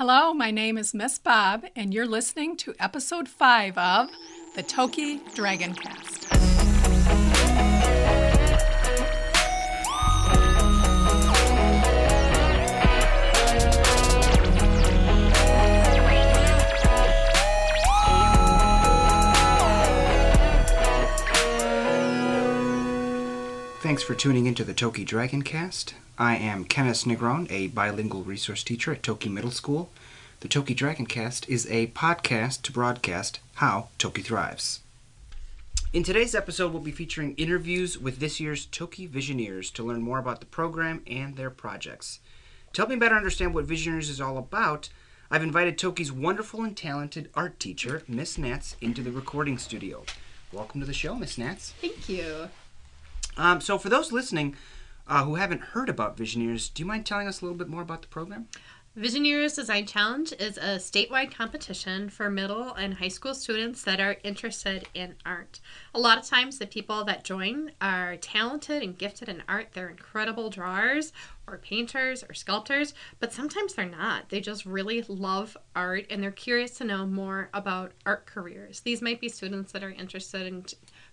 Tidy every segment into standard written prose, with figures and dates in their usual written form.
Hello, my name is Miss Bobb, and you're listening to episode 5 of the Toki DragonCast. Thanks for tuning into the Toki DragonCast. I am Kenneth Negron, a bilingual resource teacher at Toki Middle School. The Toki DragonCast is a podcast to broadcast how Toki thrives. In today's episode, we'll be featuring interviews with this year's Toki Visioneers to learn more about the program and their projects. To help me better understand what Visioneers is all about, I've invited Toki's wonderful and talented art teacher, Miss Naatz, into the recording studio. Welcome to the show, Miss Naatz. Thank you. So for those listening who haven't heard about Visioneers, do you mind telling us a little bit more about the program? Visioneers Design Challenge is a statewide competition for middle and high school students that are interested in art. A lot of times the people that join are talented and gifted in art. They're incredible drawers or painters or sculptors, but sometimes they're not. They just really love art and they're curious to know more about art careers. These might be students that are interested in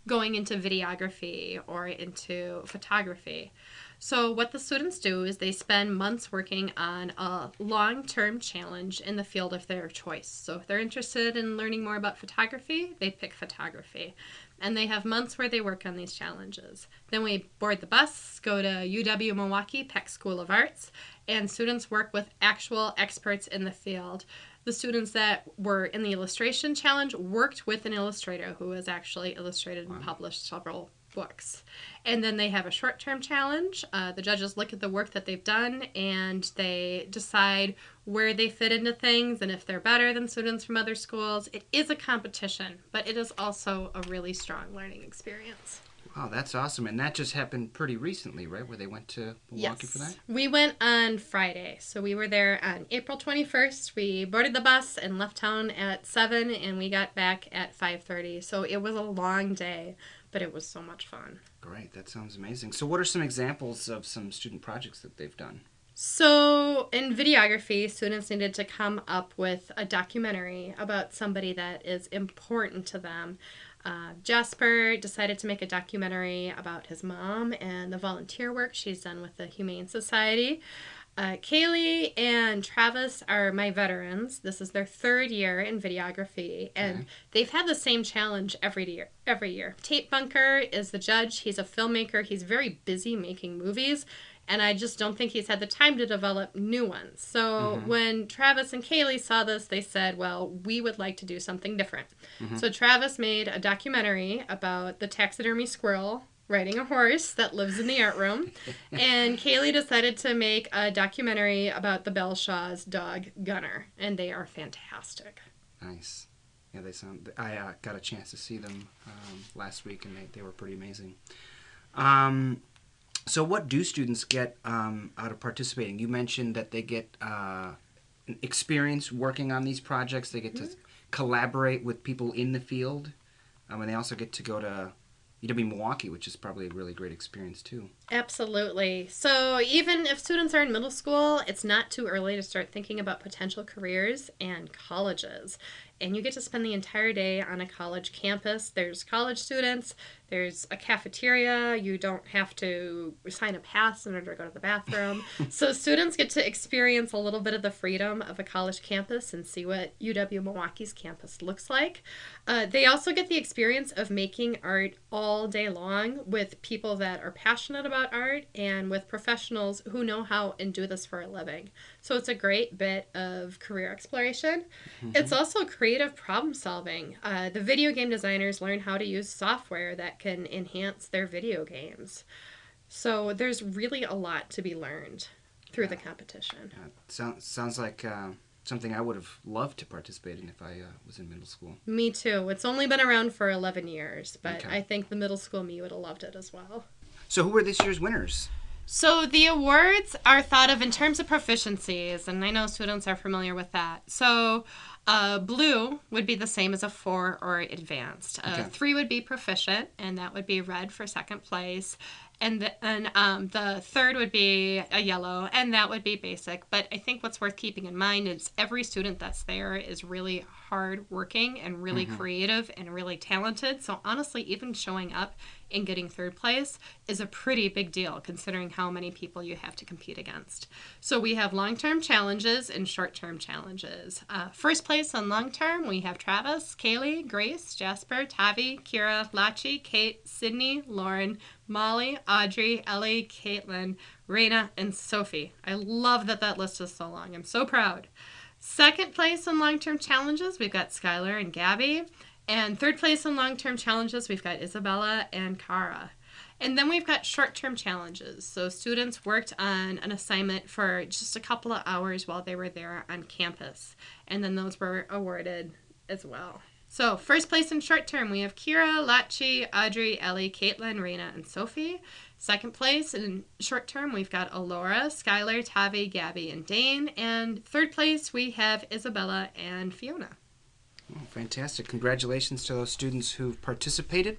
going into videography or into photography. So what the students do is they spend months working on a long-term challenge in the field of their choice. So if they're interested in learning more about photography, they pick photography. And they have months where they work on these challenges. Then we board the bus, go to UW-Milwaukee Peck School of Arts, and students work with actual experts in the field. The students that were in the illustration challenge worked with an illustrator who has actually illustrated and published several books. And then they have a short-term challenge. The judges look at the work that they've done and they decide where they fit into things and if they're better than students from other schools. It is a competition, but it is also a really strong learning experience. Wow, that's awesome. And that just happened pretty recently, right? Where they went to Milwaukee for that? We went on Friday. So we were there on April 21st. We boarded the bus and left town at 7 and we got back at 5:30. So it was a long day, but it was so much fun. Great, that sounds amazing. So what are some examples of some student projects that they've done? So in videography, students needed to come up with a documentary about somebody that is important to them. Jasper decided to make a documentary about his mom and the volunteer work she's done with the Humane Society. Kaylee and Travis are my veterans. This is their 3rd year in videography, and they've had the same challenge every year. Tate Bunker is the judge. He's a filmmaker. He's very busy making movies, and I just don't think he's had the time to develop new ones. So when Travis and Kaylee saw this, they said, well, we would like to do something different. So Travis made a documentary about the taxidermy squirrel riding a horse that lives in the art room. And Kaylee decided to make a documentary about the Belshaw's dog, Gunner. And they are fantastic. Nice. Yeah, they sound. I got a chance to see them last week, and they were pretty amazing. So what do students get out of participating? You mentioned that they get experience working on these projects. They get to collaborate with people in the field. And they also get to go to UW-Milwaukee, which is probably a really great experience too. Absolutely. So even if students are in middle school, it's not too early to start thinking about potential careers and colleges. And you get to spend the entire day on a college campus. There's college students. There's a cafeteria. You don't have to sign a pass in order to go to the bathroom. So students get to experience a little bit of the freedom of a college campus and see what UW-Milwaukee's campus looks like. They also get the experience of making art all day long with people that are passionate about art and with professionals who know how and do this for a living. So it's a great bit of career exploration. It's also creative problem solving. The video game designers learn how to use software that can enhance their video games. So there's really a lot to be learned through the competition. Sounds like something I would have loved to participate in if I was in middle school. Me too. It's only been around for 11 years, but I think the middle school me would have loved it as well. So who were this year's winners? So the awards are thought of in terms of proficiencies, and I know students are familiar with that. So blue would be the same as a 4 or advanced. 3 would be proficient, and that would be red for second place. And the third would be a yellow, and that would be basic. But I think what's worth keeping in mind is every student that's there is really hard working and really creative and really talented. So honestly, even showing up and getting third place is a pretty big deal considering how many people you have to compete against. So we have long-term challenges and short-term challenges. First place on long-term, we have Travis, Kaylee, Grace, Jasper, Tavi, Kira, Lachi, Kate, Sydney, Lauren, Molly, Audrey, Ellie, Caitlin, Raina, and Sophie. I love that list is so long. I'm so proud. Second place in long-term challenges, we've got Skylar and Gabby. And third place in long-term challenges, we've got Isabella and Cara. And then we've got short-term challenges. So students worked on an assignment for just a couple of hours while they were there on campus. And then those were awarded as well. So first place in short-term, we have Kira, Lachi, Audrey, Ellie, Caitlin, Raina, and Sophie. Second place in short-term, we've got Alora, Skylar, Tavi, Gabby, and Dane. And third place, we have Isabella and Fiona. Oh, fantastic. Congratulations to those students who've participated.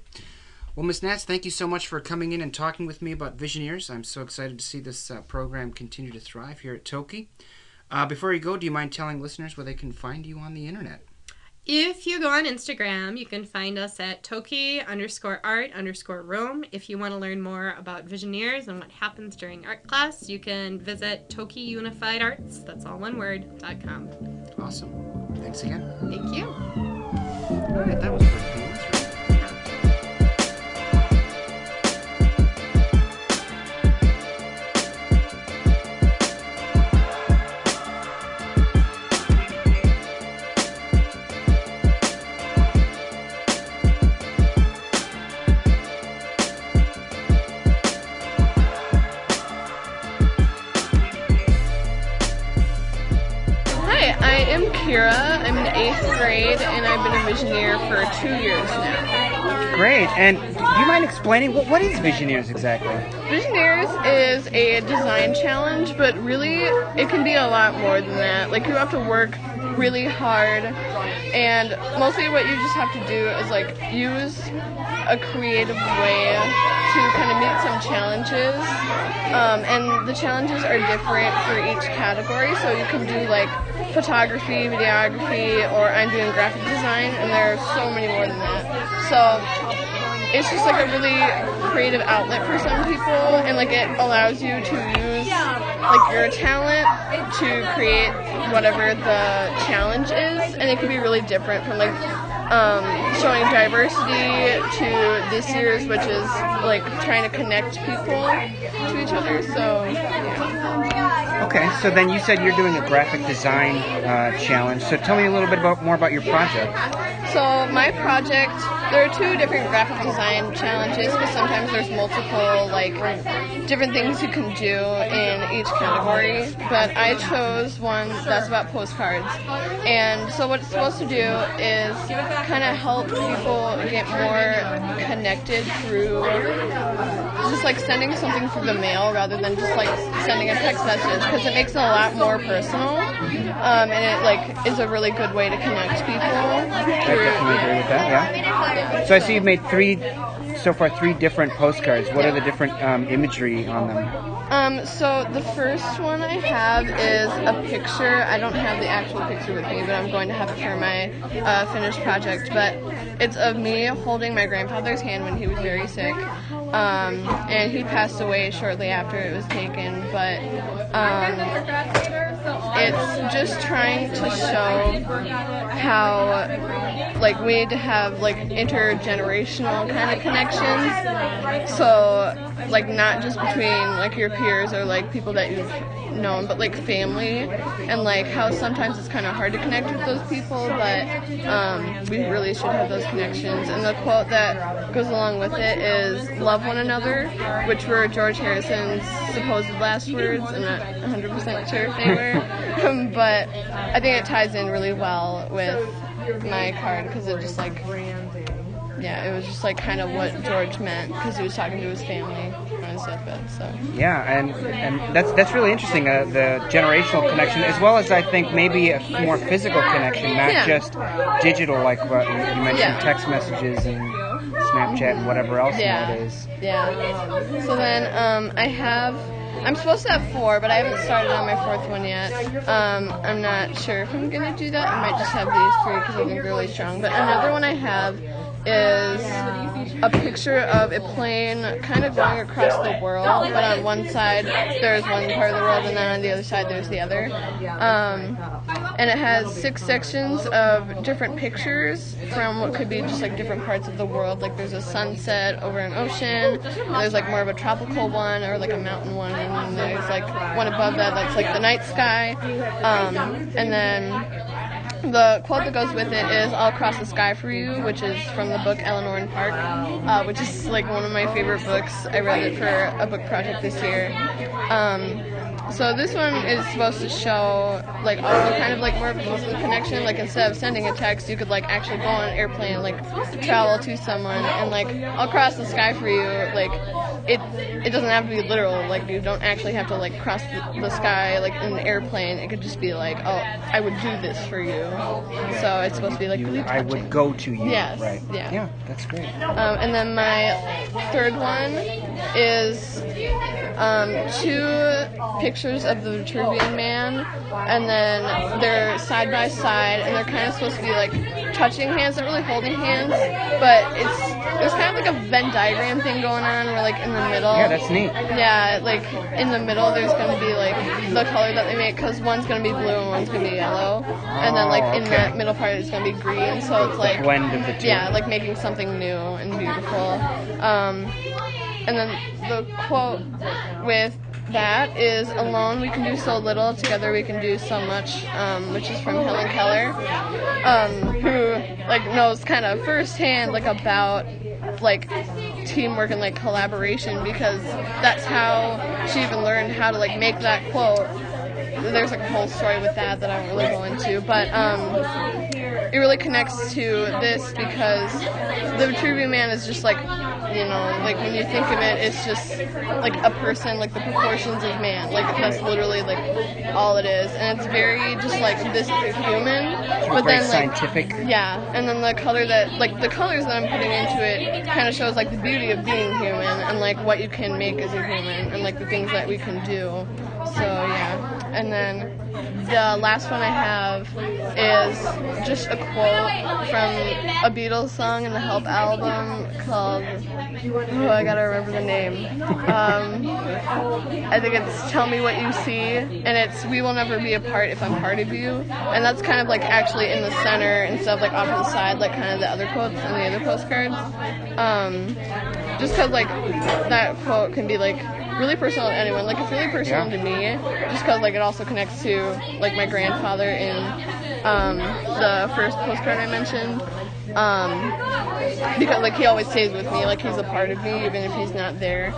Well, Ms. Naatz, thank you so much for coming in and talking with me about Visioneers. I'm so excited to see this program continue to thrive here at Toki. Before you go, do you mind telling listeners where they can find you on the internet? If you go on Instagram, you can find us at Toki_art_room. If you want to learn more about Visioneers and what happens during art class, you can visit Toki Unified Arts, that's all one word.com. Awesome. Thanks again. Thank you. All right, that was pretty painless, right? Kira. I'm in 8th grade, and I've been a Visioneer for 2 years now. Great. And do you mind explaining what is Visioneers exactly? Visioneers is a design challenge, but really it can be a lot more than that. Like, you have to work really hard, and mostly what you just have to do is like use a creative way to kind of meet some challenges. And the challenges are different for each category, so you can do like photography, videography, or I'm doing graphic design, and there are so many more than that. So it's just like a really creative outlet for some people, and like it allows you to use like your talent to create whatever the challenge is, and it can be really different from like showing diversity to this year's, which is like trying to connect people to each other. So yeah. Okay, so then you said you're doing a graphic design challenge. So tell me a little bit more about your project. So my project, there are 2 different graphic design challenges, because sometimes there's multiple like different things you can do in each category. But I chose one that's about postcards. And so what it's supposed to do is kind of help people get more connected through just like sending something through the mail rather than just like sending a text message, because it makes it a lot more personal, and it like is a really good way to connect people. I definitely agree with that, yeah. So I see you've made 3 different postcards. What are the different imagery on them? So the first one I have is a picture. I don't have the actual picture with me, but I'm going to have it for my finished project. But it's of me holding my grandfather's hand when he was very sick. And he passed away shortly after it was taken. But it's just trying to show how like we need to have like intergenerational kind of connections. So like not just between like your peers or like people that you've known, but like family, and like how sometimes it's kind of hard to connect with those people, but we really should have those connections. And the quote that goes along with it is "love one another," which were George Harrison's supposed last words. I'm not 100% sure if they were, but I think it ties in really well with my card, because it just like, yeah, it was just like kind of what George meant, because he was talking to his family on his deathbed. So yeah, and that's really interesting. The generational connection, as well as I think maybe a more physical connection, not just digital, like what you mentioned, text messages and Snapchat and whatever else nowadays. Yeah. So then I'm supposed to have 4, but I haven't started on my 4th one yet. I'm not sure if I'm going to do that. I might just have these 3 because I think they're really strong. But another one I have is a picture of a plane kind of going across the world, but on one side there's one part of the world and then on the other side there's the other. And it has 6 sections of different pictures from what could be just like different parts of the world. Like there's a sunset over an ocean, and there's like more of a tropical one or like a mountain one, and then there's like one above that that's like the night sky. And then the quote that goes with it is "I'll cross the sky for you," which is from the book Eleanor and Park, which is like one of my favorite books. I read it for a book project this year. So this one is supposed to show like also kind of like more of a personal connection. Like instead of sending a text, you could like actually go on an airplane, like travel to someone, and like "I'll cross the sky for you." Like it doesn't have to be literal. Like you don't actually have to like cross the sky like in an airplane. It could just be like, "Oh, I would do this for you." So it's supposed to be like really touching. I would go to you. Yes. Right. Yeah. Yeah, that's great. And then my 3rd one is 2 pictures of the Vitruvian Man, and then they're side by side, and they're kind of supposed to be like touching hands, not really holding hands, but there's kind of like a Venn diagram thing going on where like in the middle. Yeah, that's neat. Yeah, like in the middle there's going to be like the color that they make, because one's going to be blue and one's going to be yellow, and then like in that middle part it's going to be green, so it's like a blend of the 2. Yeah, like making something new and beautiful. And then the quote with that is "Alone we can do so little, together we can do so much," which is from Helen Keller, who like knows kind of firsthand like about like teamwork and like collaboration, because that's how she even learned how to like make that quote. There's like a whole story with that I won't really go into, but it really connects to this because the Vitruvian Man is just like, you know, like when you think of it, it's just like a person, like the proportions of man, like that's literally like all it is, and it's very just like this is a human, but very then like scientific. Yeah, and then the colors that I'm putting into it kind of shows like the beauty of being human and like what you can make as a human and like the things that we can do. So yeah. And then the last one I have is just a quote from a Beatles song in the Help album called, I gotta remember the name. I think it's "Tell Me What You See," and it's "We will never be apart if I'm part of you," and that's kind of like actually in the center instead of like off to the side, like kind of the other quotes and the other postcards. Just because like that quote can be like really personal to anyone. Like it's really personal to me, just because like it also connects to like my grandfather in the first postcard I mentioned. Because like he always stays with me, like he's a part of me even if he's not there.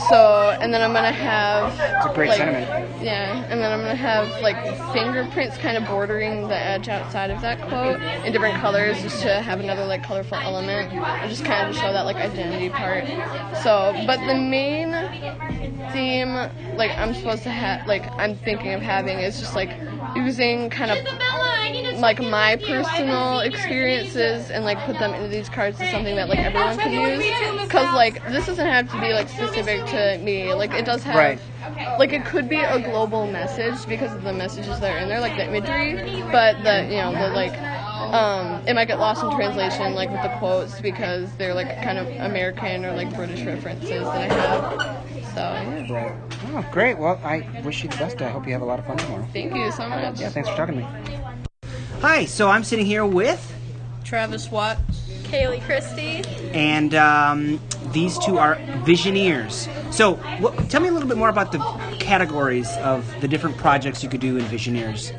So, and then I'm gonna have It's a great like, sentiment. Yeah, and then I'm gonna have like fingerprints kind of bordering the edge outside of that quote in different colors, just to have another like colorful element, and just kind of to show that like identity part. So, but the main theme like I'm supposed to have, like I'm thinking of having, is just like using kind of like my personal experiences and like put them into these cards to something that like everyone can use, because like this doesn't have to be like specific to me. Like it does have like it could be a global message because of the messages that are in there, like the imagery, but the, you know, the like it might get lost in translation like with the quotes because they're like kind of American or like British references that I have. So yeah. Right. Oh, great. Well, I wish you the best. I hope you have a lot of fun tomorrow. Thank you so much. Yeah, thanks for talking to me. Hi, so I'm sitting here with Travis Watts, Kaylee Christie, and these two are Visioneers. So tell me a little bit more about the categories of the different projects you could do in Visioneers.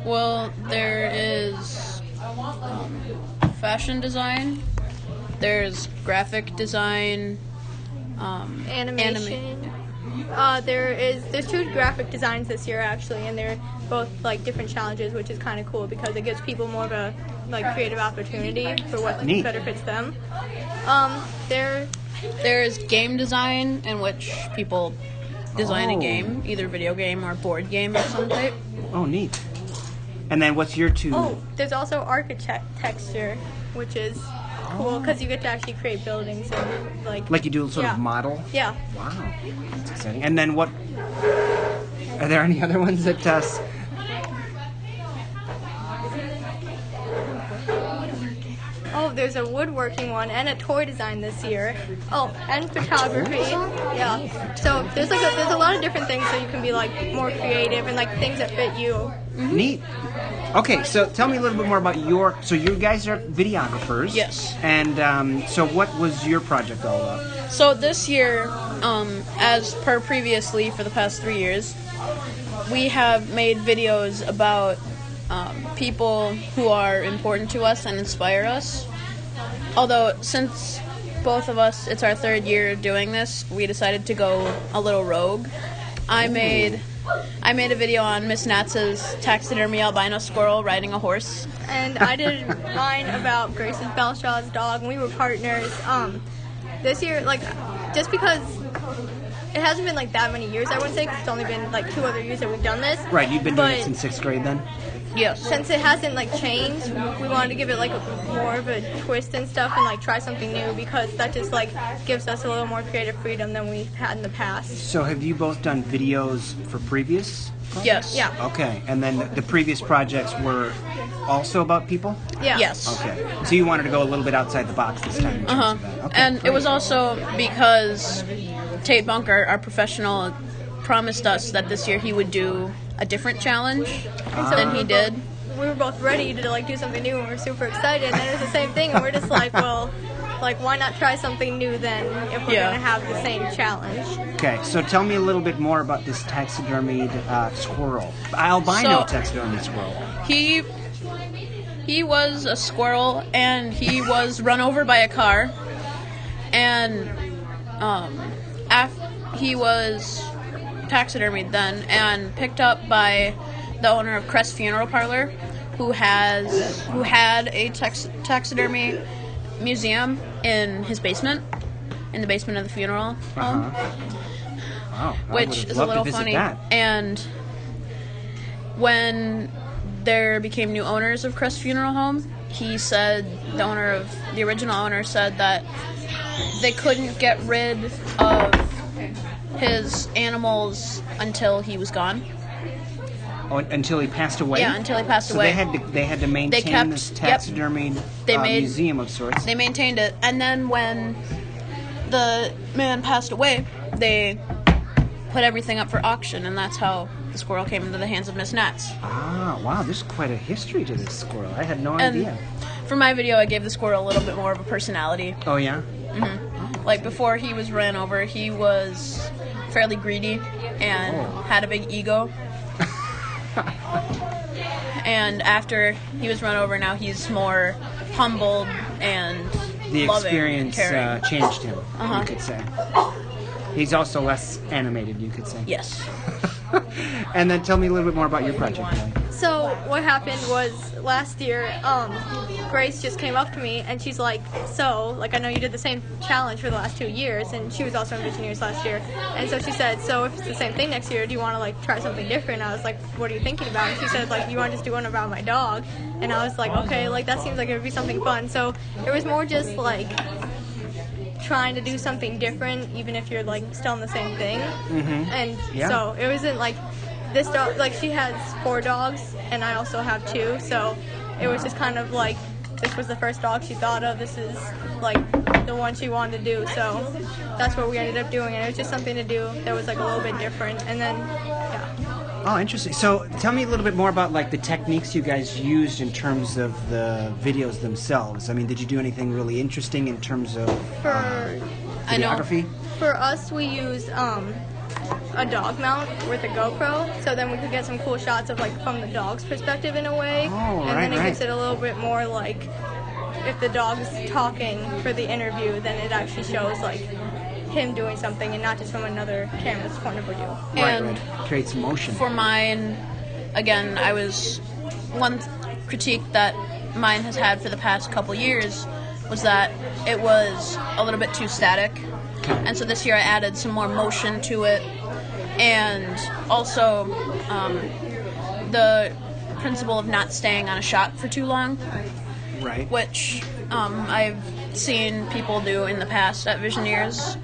Well, there is fashion design, there's graphic design, animation. There's 2 graphic designs this year actually, and they're both like different challenges, which is kind of cool because it gives people more of a like creative opportunity for what better fits them. There's game design, in which people design a game, either video game or board game of some type. Oh, neat. And then what's your 2? Oh, there's also architecture, which is cool because you get to actually create buildings and Like you do sort Yeah. of model? Yeah. Wow, that's exciting. And then what? Are there any other ones that? Oh, there's a woodworking one and a toy design this year. Oh, and photography. Yeah. So there's a lot of different things, so you can be like more creative and like things that fit you. Neat. Okay, so tell me a little bit more about So you guys are videographers. Yes. And so what was your project all about? So this year, as per previously for the past 3 years, we have made videos about people who are important to us and inspire us. Although, since both of us, it's our 3rd year doing this, we decided to go a little rogue. I made a video on Miss Naatz's taxidermy albino squirrel riding a horse. And I did mine about Grace's Belshaw's dog, and we were partners. This year, like, just because it hasn't been like that many years, I wouldn't say, 'cause it's only been like 2 other years that we've done this. Right, you've been doing it But- since 6th grade then? Yes. Since it hasn't like changed, we wanted to give it like more of a twist and stuff, and like try something new, because that just like gives us a little more creative freedom than we've had in the past. So have you both done videos for previous? Yes. Yeah. Okay, and then the previous projects were also about people? Yeah. Yes. Okay, so you wanted to go a little bit outside the box this time in terms of that. Okay, And it great. was also because Tate Bunker, our professional, promised us that this year he would do a different challenge than he did. We were both ready to like do something new, and we were super excited. And it was the same thing, and we're just like, well, like why not try something new then if we're Yeah. gonna have the same challenge? Okay, so tell me a little bit more about this taxidermied squirrel. Albino So- taxidermied squirrel. He was a squirrel, and he was run over by a car, and he was taxidermied then and picked up by the owner of Crest Funeral Parlor, who had a taxidermy museum in his basement, in the basement of the funeral home, Wow, I which would've is a loved little to visit funny. that. And when there became new owners of Crest Funeral Home, the original owner said that they couldn't get rid of his animals until he was gone. Oh, until he passed away? Yeah, until he passed so away. they had to maintain kept- this yep. taxidermied They made- museum of sorts. They maintained it, and then when the man passed away, they put everything up for auction, and that's how the squirrel came into the hands of Miss Naatz. Ah, wow, there's quite a history to this squirrel. I had no And idea. for my video, I gave the squirrel a little bit more of a personality. Oh, yeah? Like, before he was ran over, he was fairly greedy and had a big ego. And after he was run over, now he's more humbled and The loving, experience caring. changed him, you could say. He's also less animated, you could say. Yes. And then tell me a little bit more about your project, Kelly. So what happened was last year, Grace just came up to me and she's like, so, like, I know you did the same challenge for the last 2 years, and she was also in Visioneers last year, and so she said, so if it's the same thing next year, do you want to, like, try something different? And I was like, what are you thinking about? And she said, like, you want to just do one about my dog? And I was like, okay, like, that seems like it would be something fun. So it was more just, like, trying to do something different, even if you're, like, still in the same thing. And Yeah. so it wasn't, like, this dog, like, she has 4 dogs, and I also have 2, so it was just kind of like, this was the first dog she thought of, this is, like, the one she wanted to do, so that's what we ended up doing, and it was just something to do that was, like, a little bit different, and then, yeah. Oh, interesting. So tell me a little bit more about, like, the techniques you guys used in terms of the videos themselves. I mean, did you do anything really interesting in terms of I know. videography? For us, we used, a dog mount with a GoPro, so then we could get some cool shots of, like, from the dog's perspective in a way, Oh, and right, then it gives right. it a little bit more, like, if the dog's talking for the interview, then it actually shows, like, him doing something and not just from another camera's point of view. Right, And right. Creates motion. for mine, again, one critique that mine has had for the past couple years was that it was a little bit too static. And so this year I added some more motion to it. And also the principle of not staying on a shot for too long, Right. which I've seen people do in the past at Visioneers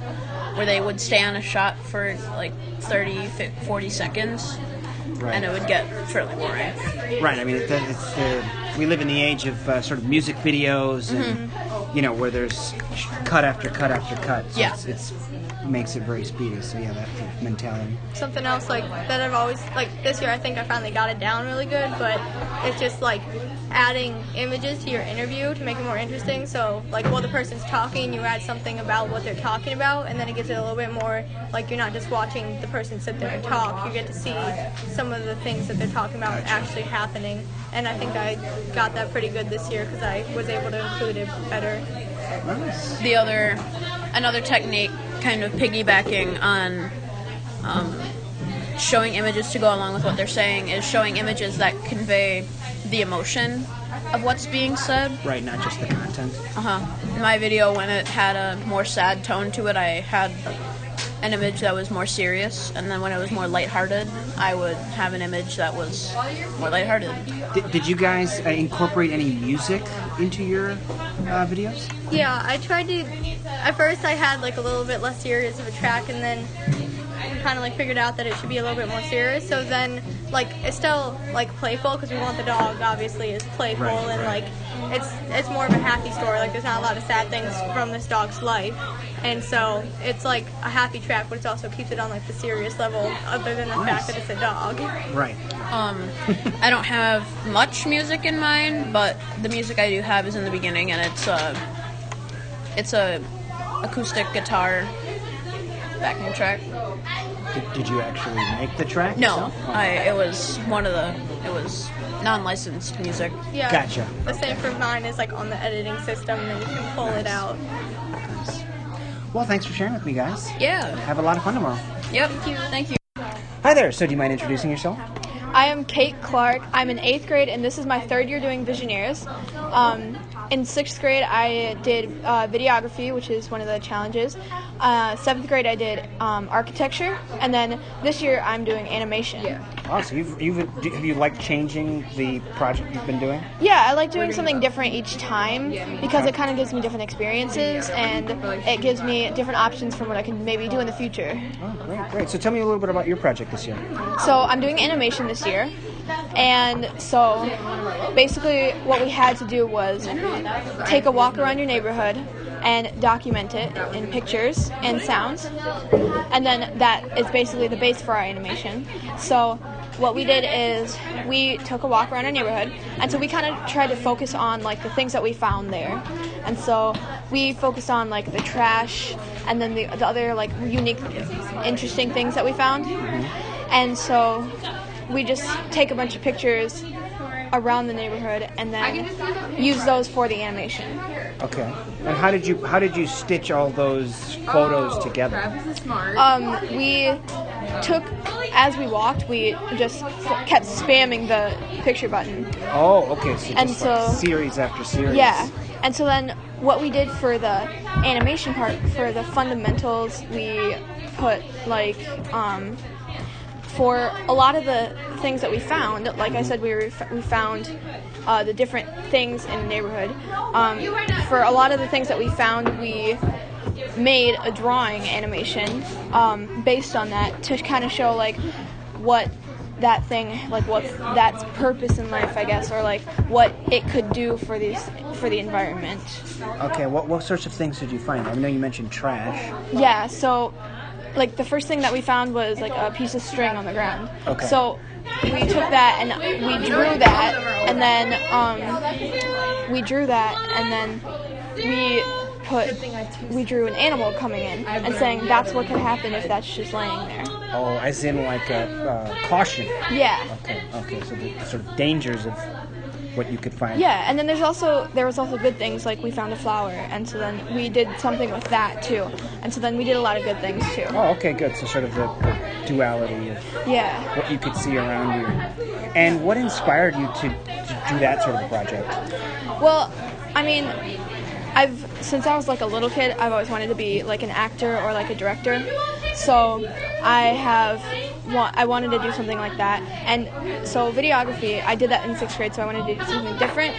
where they would stay on a shot for like 30, 40 seconds, Right. and it would get fairly boring. Right. I mean, we live in the age of sort of music videos, and where there's cut after cut after cut. So Yeah. it's makes it very speedy. So yeah, that's the mentality. Something else like that I've always like this year I think I finally got it down really good, but it's just like adding images to your interview to make it more interesting. So like while the person's talking, you add something about what they're talking about, and then it gives it a little bit more like you're not just watching the person sit there and talk. You get to see some of the things that they're talking about actually happening, and I think I got that pretty good this year because I was able to include it better. Nice. Another technique, kind of piggybacking on showing images to go along with what they're saying, is showing images that convey the emotion of what's being said. Right, not just the content. In my video, when it had a more sad tone to it, I had an image that was more serious, and then when it was more lighthearted, I would have an image that was more lighthearted. Did you guys incorporate any music into your videos? Yeah, I tried to. At first, I had like a little bit less serious of a track, and then kind of like figured out that it should be a little bit more serious. So then, like, it's still like playful because we want the dog obviously is playful, Right, and right. like it's more of a happy story. Like, there's not a lot of sad things from this dog's life, and so it's like a happy track, but it also keeps it on like the serious level, other than the fact that it's a dog. Right. I don't have much music in mind, but the music I do have is in the beginning, and it's a acoustic guitar backing track. Did you actually make the track? No, yourself? it was non-licensed music. Yeah. Gotcha. The same for mine is like on the editing system, and then you can pull it out. Nice. Well, thanks for sharing with me, guys. Yeah. Have a lot of fun tomorrow. Yep. Thank you. Hi there. So, do you mind introducing yourself? I am Kate Clark. I'm in 8th grade, and this is my 3rd year doing Visioneers. In 6th grade, I did videography, which is one of the challenges. 7th grade, I did architecture, and then this year, I'm doing animation. Yeah. Oh, so have you liked changing the project you've been doing? Yeah, I like doing something different each time because it kind of gives me different experiences, and it gives me different options from what I can maybe do in the future. Oh, great. So, tell me a little bit about your project this year. So I'm doing animation this year, and so basically what we had to do was take a walk around your neighborhood and document it in pictures and sounds, and then that is basically the base for our animation. So what we did is we took a walk around our neighborhood, and so we kind of tried to focus on like the things that we found there, and so we focused on like the trash and then the other like unique, interesting things that we found. And so we just take a bunch of pictures around the neighborhood and then use those for the animation. Okay. And how did you stitch all those photos together? We took, as we walked, we just kept spamming the picture button. Oh, okay. So And just so- like series after series. Yeah. And so then what we did for the animation part, for the fundamentals, we put like, for a lot of the things that we found, like I said, we found the different things in the neighborhood. For a lot of the things that we found, we made a drawing animation based on that to kind of show like what that thing, like what that's purpose in life, I guess, or like what it could do for the environment. Okay. What sorts of things did you find? I know you mentioned trash. Yeah, so like the first thing that we found was like a piece of string on the ground. Okay. So we took that and we drew that, and then we drew an animal coming in and saying that's what could happen if that's just laying there. Oh, as in like a caution. Yeah. Okay. So the sort of dangers of what you could find. Yeah, and then there was also good things, like we found a flower, and so then we did something with that too, and so then we did a lot of good things too. Oh, okay, good. So sort of the duality of Yeah. what you could see around you. And what inspired you to do that sort of a project? Well, I mean, since I was like a little kid, I've always wanted to be like an actor or like a director. So I wanted to do something like that. And so videography, I did that in 6th grade, so I wanted to do something different.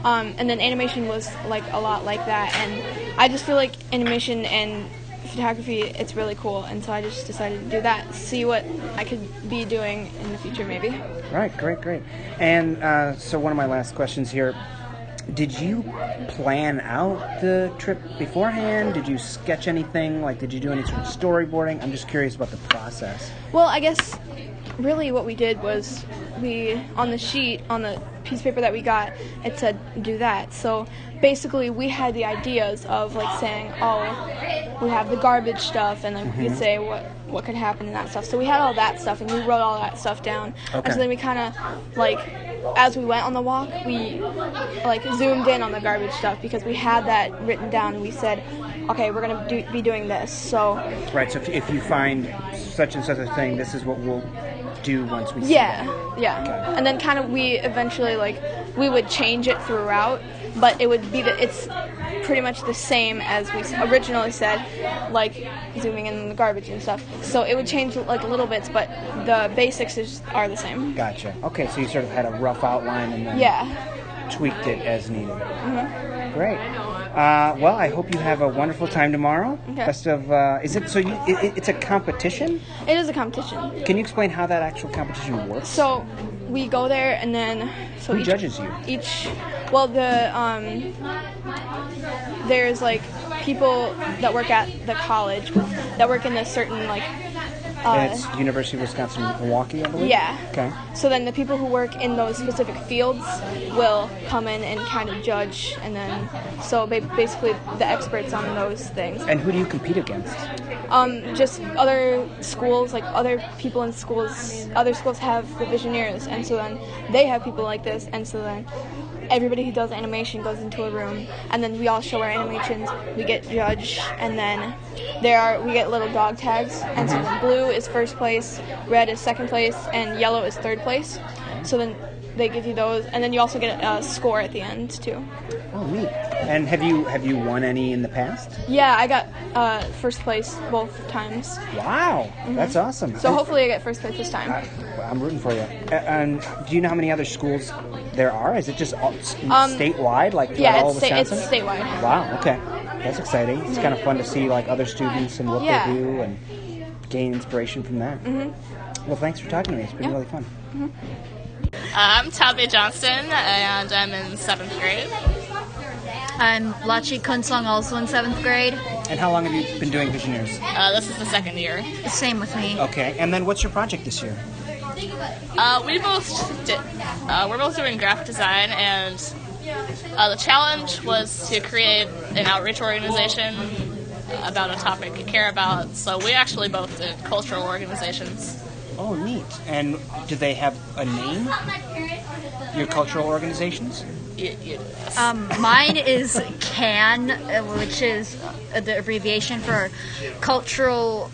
And then animation was like a lot like that. And I just feel like animation and photography, it's really cool. And so I just decided to do that, see what I could be doing in the future maybe. Right, great. And so one of my last questions here, did you plan out the trip beforehand? Did you sketch anything? Like, did you do any sort of storyboarding? I'm just curious about the process. Well, I guess really what we did was on the sheet, on the piece of paper that we got, it said do that. So basically we had the ideas of like saying, we have the garbage stuff, and then we could say what could happen in that stuff. So we had all that stuff, and we wrote all that stuff down. Okay. And so then we kind of like, as we went on the walk, we like zoomed in on the garbage stuff because we had that written down, and we said, okay, we're going to be doing this. So right, so if you find such and such a thing, this is what we'll do once we see that. Yeah. Okay. And then kind of we eventually we would change it throughout, but it would be it's pretty much the same as we originally said, like zooming in on the garbage and stuff. So it would change like little bits, but the basics are the same. Gotcha. Okay, so you sort of had a rough outline and then tweaked it as needed. Great. Well, I hope you have a wonderful time tomorrow. Okay. Best of. Is it so? It's a competition. It is a competition. Can you explain how that actual competition works? So we go there, and then who judges you? There's like people that work at the college that work in a certain and it's University of Wisconsin-Milwaukee, I believe? Yeah. Okay. So then the people who work in those specific fields will come in and kind of judge, and then so basically the experts on those things. And who do you compete against? Just other schools, like other people in schools. Other schools have the Visioneers, and so then they have people like this, and so then everybody who does animation goes into a room, and then we all show our animations. We get judged, and then we get little dog tags, and so then blue is first place, red is second place, and yellow is third place. So then they give you those, and then you also get a score at the end too. Oh, neat. And have you won any in the past? Yeah, I got first place both times. Wow, that's awesome. So hopefully I get first place this time. I'm rooting for you. And do you know how many other schools there are? Is it just statewide, like all of Wisconsin? It's statewide. Wow, okay. That's exciting. It's kind of fun to see like other students and what they do and gain inspiration from that. Well, thanks for talking to me. It's been really fun. I'm Toki Johnston, and I'm in 7th grade. I'm Lachi Kunsong, also in 7th grade. And how long have you been doing Visioneers? This is the 2nd year. Same with me. Okay, and then what's your project this year? We're both doing graphic design, and the challenge was to create an outreach organization about a topic you care about. So we actually both did cultural organizations. Oh, neat. And do they have a name? Your cultural organizations? Yes. Mine is CAN, which is the abbreviation for Cultural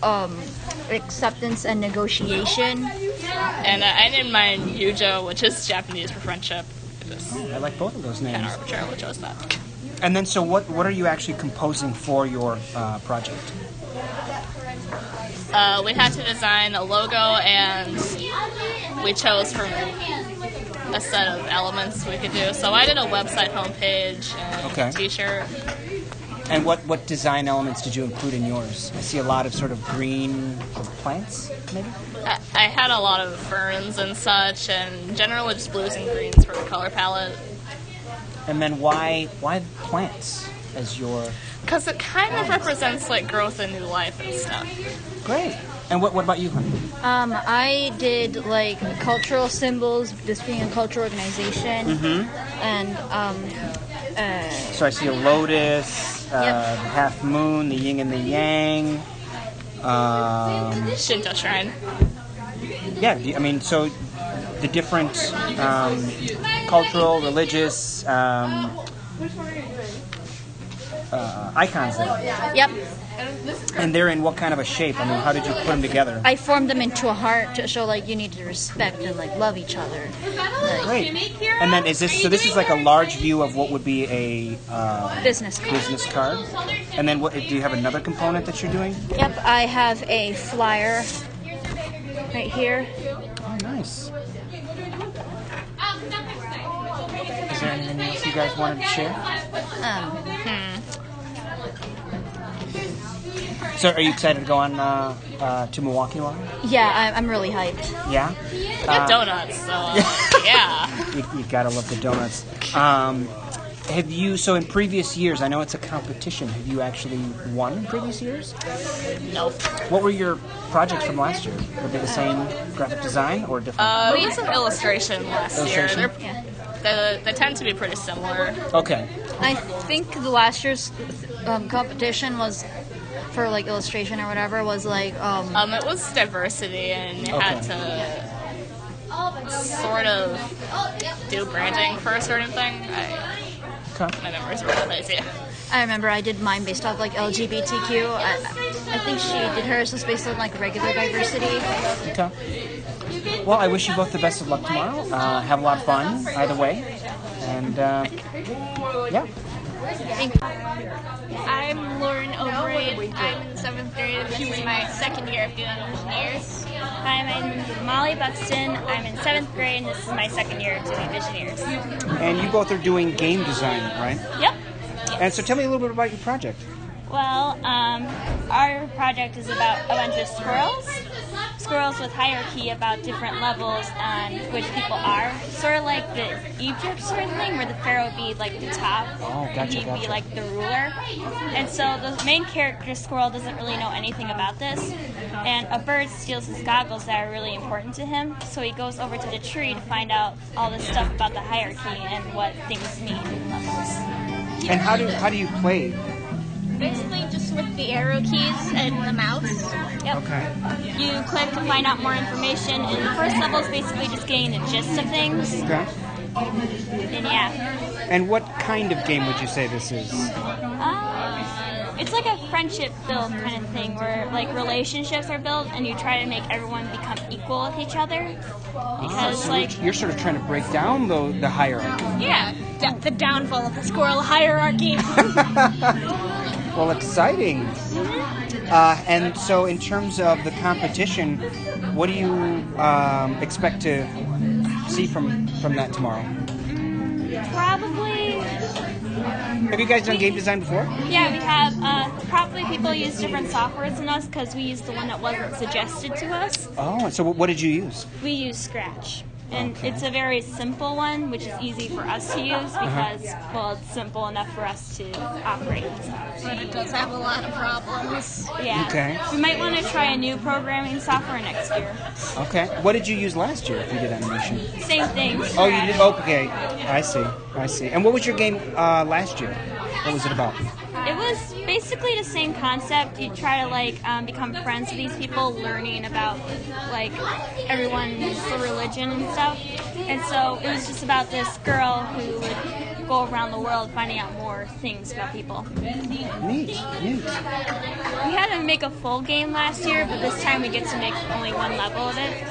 Acceptance and Negotiation. And I named mine Yujo, which is Japanese for friendship. I like both of those names. And arbitrarily chose that. And then, so what are you actually composing for your project? We had to design a logo, and we chose from a set of elements we could do. So I did a website homepage and a t-shirt. And what design elements did you include in yours? I see a lot of sort of green plants, maybe? I had a lot of ferns and such, and generally just blues and greens for the color palette. And then why plants as your... Because it kind of represents like growth and new life and stuff. Great. And what about you, honey? I did like cultural symbols, this being a cultural organization. And so I see a lotus, half moon, the yin and the yang. Shinto shrine. Yeah, I mean, so the different cultural, religious icons there. Yep. And they're in what kind of a shape? I mean, how did you put them together? I formed them into a heart to show like you need to respect and like love each other. Like, Great. And then this is like a large view of what would be a business card. And then do you have another component that you're doing? Yep, I have a flyer right here. Oh, nice. Is there anything else you guys wanted to share? So, are you excited to go on to Milwaukee tomorrow? Yeah, I'm really hyped. Yeah? Get donuts, so yeah. You gotta love the donuts. So in previous years, I know it's a competition, have you actually won in previous years? No. What were your projects from last year? Were they the same graphic design or different? We did some illustration last year. They tend to be pretty similar. Okay. I think the last year's competition was for like illustration or whatever was like it was diversity and you had to sort of do branding for a certain thing. My memories were really lazy. I remember I did mine based off like LGBTQ. I think she did hers was based on like regular diversity. Okay. Well, I wish you both the best of luck tomorrow. Have a lot of fun either way. And yeah. I'm Lauren O'Brien. I'm in 7th grade. This is my second year of doing Visioneers. Hi, my name is Molly Buxton. I'm in 7th grade, and this is my second year of doing Visioneers. And you both are doing game design, right? Yep. And so tell me a little bit about your project. Well, our project is about a bunch of squirrels with hierarchy about different levels and which people are. Sort of like the Egypt sort of thing, where the pharaoh would be like the top, and he'd be like the ruler. And so the main character, Squirrel, doesn't really know anything about this. And a bird steals his goggles that are really important to him. So he goes over to the tree to find out all this stuff about the hierarchy and what things mean in levels. And how do you play? Basically just with the arrow keys and the mouse. Yep. Okay. You click to find out more information, and the first level is basically just getting the gist of things. Okay. And yeah. And what kind of game would you say this is? It's like a friendship build kind of thing, where like relationships are built, and you try to make everyone become equal with each other. Because so you're sort of trying to break down the hierarchy. Yeah, the downfall of the squirrel hierarchy. Well, exciting. And so in terms of the competition, what do you expect to see from that tomorrow? Probably. Have you guys done game design before? Yeah, we have. Probably people use different softwares than us because we used the one that wasn't suggested to us. Oh, and so what did you use? We use Scratch. And it's a very simple one, which is easy for us to use because, well, it's simple enough for us to operate. But it does have a lot of problems. Yeah. Okay. We might want to try a new programming software next year. Okay. What did you use last year if you did animation? Same thing. Oh, you did? Okay. I see. And what was your game last year? What was it about? It was basically the same concept. You try to become friends with these people, learning about everyone's religion and stuff. And so it was just about this girl who would go around the world finding out more things about people. Neat. We had to make a full game last year, but this time we get to make only one level of it.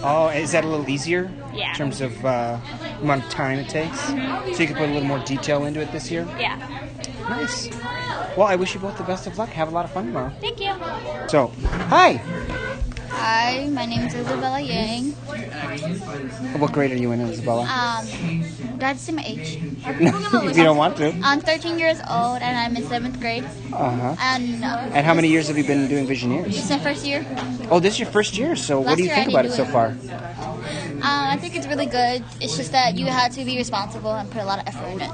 Oh, is that a little easier? Yeah. In terms of amount of time it takes? Mm-hmm. So you can put a little more detail into it this year? Yeah. Nice. Well, I wish you both the best of luck. Have a lot of fun tomorrow. Thank you. So, hi. Hi, my name is Isabella Yang. What grade are you in, Isabella? Do I have to say my age? If you don't want to. I'm 13 years old and I'm in 7th grade. Uh-huh. And how many years have you been doing Visioneers? This is my first year. Oh, this is your first year. So what do you think about it so far? I think it's really good. It's just that you had to be responsible and put a lot of effort in it.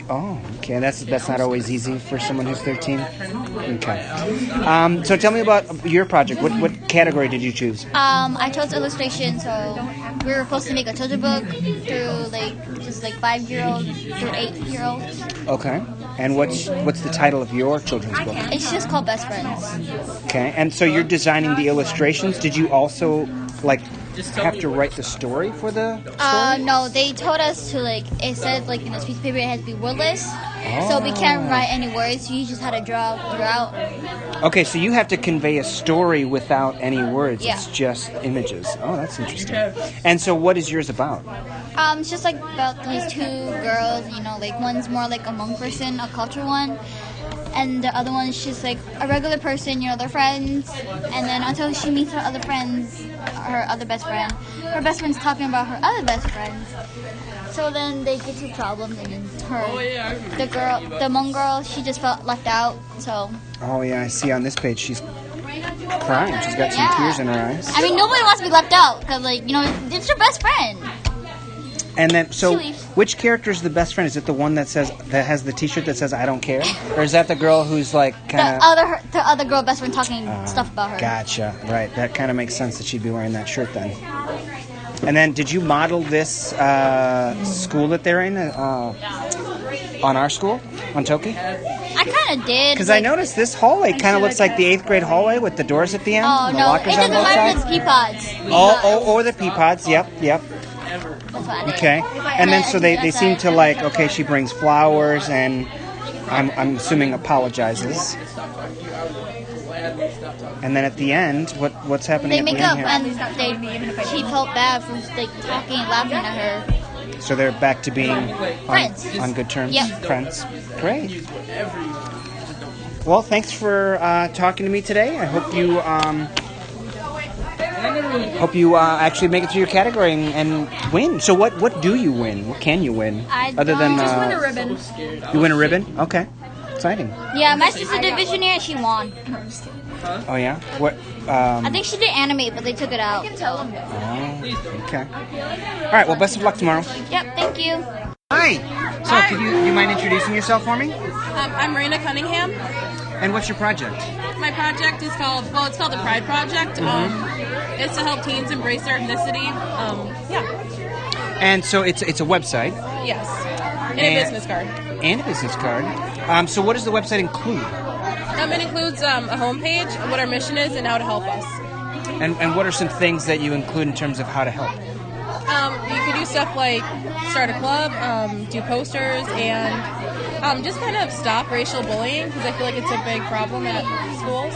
Oh, okay. That's not always easy for someone who's 13. Okay. So tell me about your project. What category did you choose? I chose illustration. So we were supposed to make a children's book through just 5-year-olds through 8-year-olds. Okay. And what's the title of your children's book? It's just called Best Friends. Okay. And so you're designing the illustrations. Did you also have to write the story for the story? No, they told us to it said in this piece of paper it has to be wordless. So we can't write any words, you just had to draw out. Okay, so you have to convey a story without any words. Yeah. It's just images. Oh, that's interesting. And so what is yours about? It's just about these two girls, one's more like a monk person, a cultural one. And the other one's just a regular person, they're friends. And then until she meets her other friends, her other best friend, her best friend's talking about her other best friends. So then they get to problems, and then the monk girl, she just felt left out. So. Oh yeah, I see on this page she's crying. She's got some tears in her eyes. I mean, nobody wants to be left out because, it's your best friend. And then, so which character is the best friend? Is it the one that has the T-shirt that says "I don't care," or is that the girl who's kind of the other girl best friend talking stuff about her? Gotcha. Right. That kind of makes sense that she'd be wearing that shirt then. And then, did you model this school that they're in on our school, on Toki? I kind of did. Because I noticed this hallway kind of looks like the 8th grade hallway with the doors at the end. Oh, and the no. lockers It on doesn't both matter sides. if it's pea pods. Or the pea pods. Yep. That's what I did. Okay. And then, so they seem to okay, she brings flowers and I'm assuming apologizes. And then at the end, what's happening? They make up and she felt bad for talking and laughing at her. So they're back to being friends. On good terms. Yep. Friends. Great. Well, thanks for talking to me today. I hope you actually make it through your category and win. So what do you win? What can you win? Other than just win a ribbon. You win a ribbon? Okay. Exciting. Yeah, my sister did Visioneers and she won. Oh yeah? What? I think she did animate, but they took it out. Oh, okay. All right. Well, best of luck tomorrow. Yep. Thank you. Hi. So, could you mind introducing yourself for me? I'm Raina Cunningham. And what's your project? My project is called the Pride Project. It's to help teens embrace their ethnicity. And so it's a website. Yes. And a business card. And a business card. So what does the website include? It includes a homepage, what our mission is, and how to help us. And what are some things that you include in terms of how to help? You can do stuff like start a club, do posters, and just kind of stop racial bullying, because I feel like it's a big problem at schools.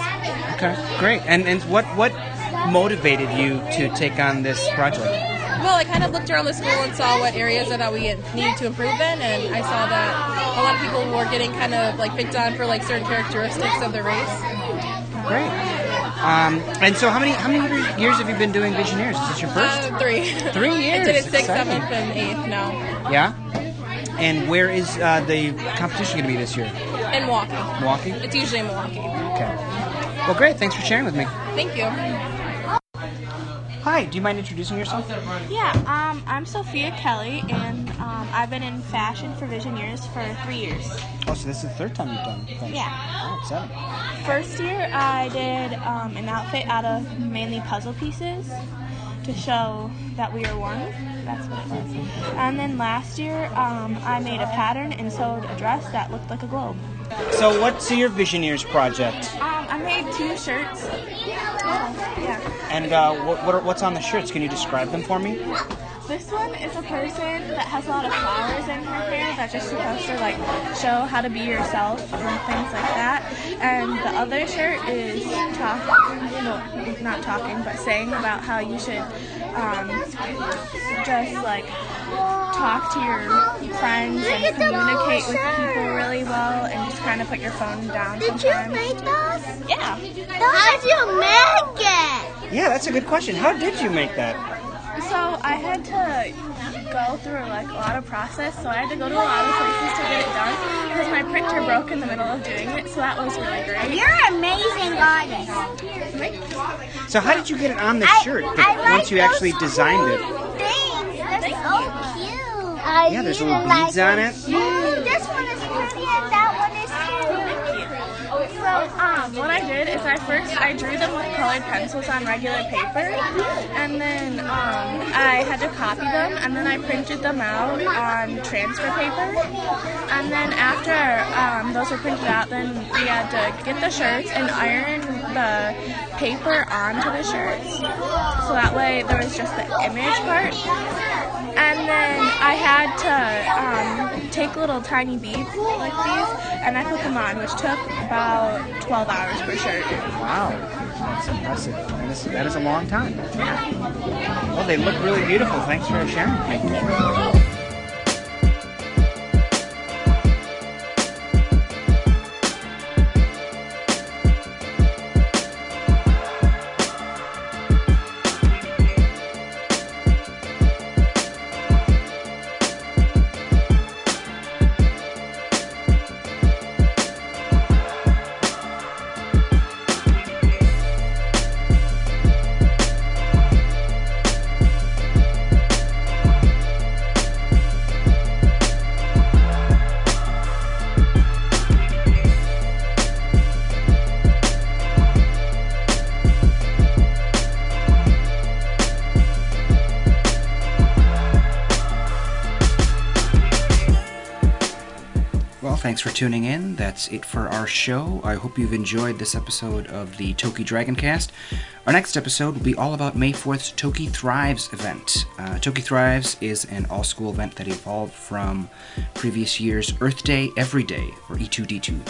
Okay, great. And what motivated you to take on this project? Well, I kind of looked around the school and saw what areas that we needed to improve in, and I saw that a lot of people were getting kind of picked on for certain characteristics of their race. Great. And so how many years have you been doing Visioneers? Is this your first? 3. 3 years. I did it 6th, Exciting. 7th, and 8th now. Yeah? And where is the competition going to be this year? In Milwaukee. Milwaukee? It's usually in Milwaukee. Okay. Well, great. Thanks for sharing with me. Thank you. Hi. Do you mind introducing yourself? Yeah, I'm Sophia Kelly, and I've been in fashion for Visioneers for 3 years. Oh, so this is the third time you've done fashion. Yeah. Oh, exciting. First year, I did an outfit out of mainly puzzle pieces to show that we were one. That's what it was. And then last year, I made a pattern and sewed a dress that looked like a globe. So what's your Visioneers project? I made 2 shirts. Yeah. And what's on the shirts? Can you describe them for me? This one is a person that has a lot of flowers in her hair that's just supposed to show how to be yourself and things like that. And the other shirt is saying about how you should just talk to your friends and communicate with people really well and just kind of put your phone down sometimes. Did you make those? Yeah. How did you make it? Yeah, that's a good question. How did you make that? So I had to go through a lot of process, so I had to go to a lot of places to get it done because my printer broke in the middle of doing it, so that was really great. You're an amazing artist. So how did you get it on the shirt once you actually designed it? Things, they're so cute. Yeah, there's little beads on it. Oh, this one is pretty and that one is too. So what I did is I drew them with colored pencils on regular paper, and then I had to copy them, and then I printed them out on transfer paper, and then after those were printed out, then we had to get the shirts and iron the paper onto the shirts, so that way there was just the image part. And then I had to take little tiny beads like these, and I put them on, which took about 12 hours per shirt. Wow, that's impressive. That is a long time. Well, they look really beautiful. Thanks for sharing. Thank you. Thanks for tuning in. That's it for our show. I hope you've enjoyed this episode of the Toki DragonCast. Our next episode will be all about May 4th's Toki Thrives event. Toki Thrives is an all-school event that evolved from previous year's Earth Day Every Day, or E2D2.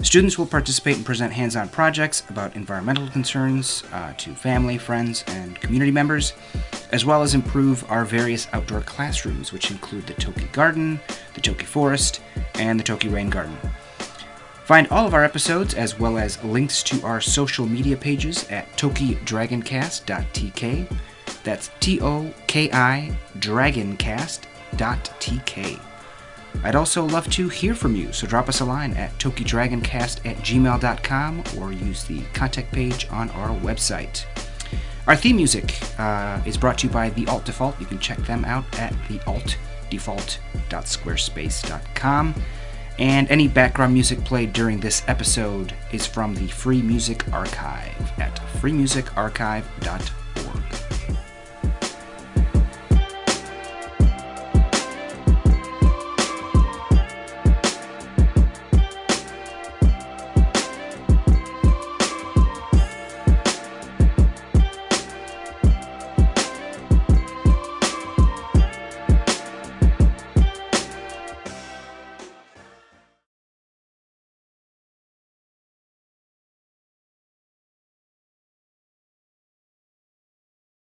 Students will participate and present hands-on projects about environmental concerns to family, friends, and community members, as well as improve our various outdoor classrooms, which include the Toki Garden, the Toki Forest, and the Toki Rain Garden. Find all of our episodes, as well as links to our social media pages at tokidragoncast.tk. That's TOKI dragoncast.tk. I'd also love to hear from you, so drop us a line at tokidragoncast@gmail.com or use the contact page on our website. Our theme music is brought to you by the altDefault. You can check them out at thealtdefault.squarespace.com. And any background music played during this episode is from the Free Music Archive at freemusicarchive.org.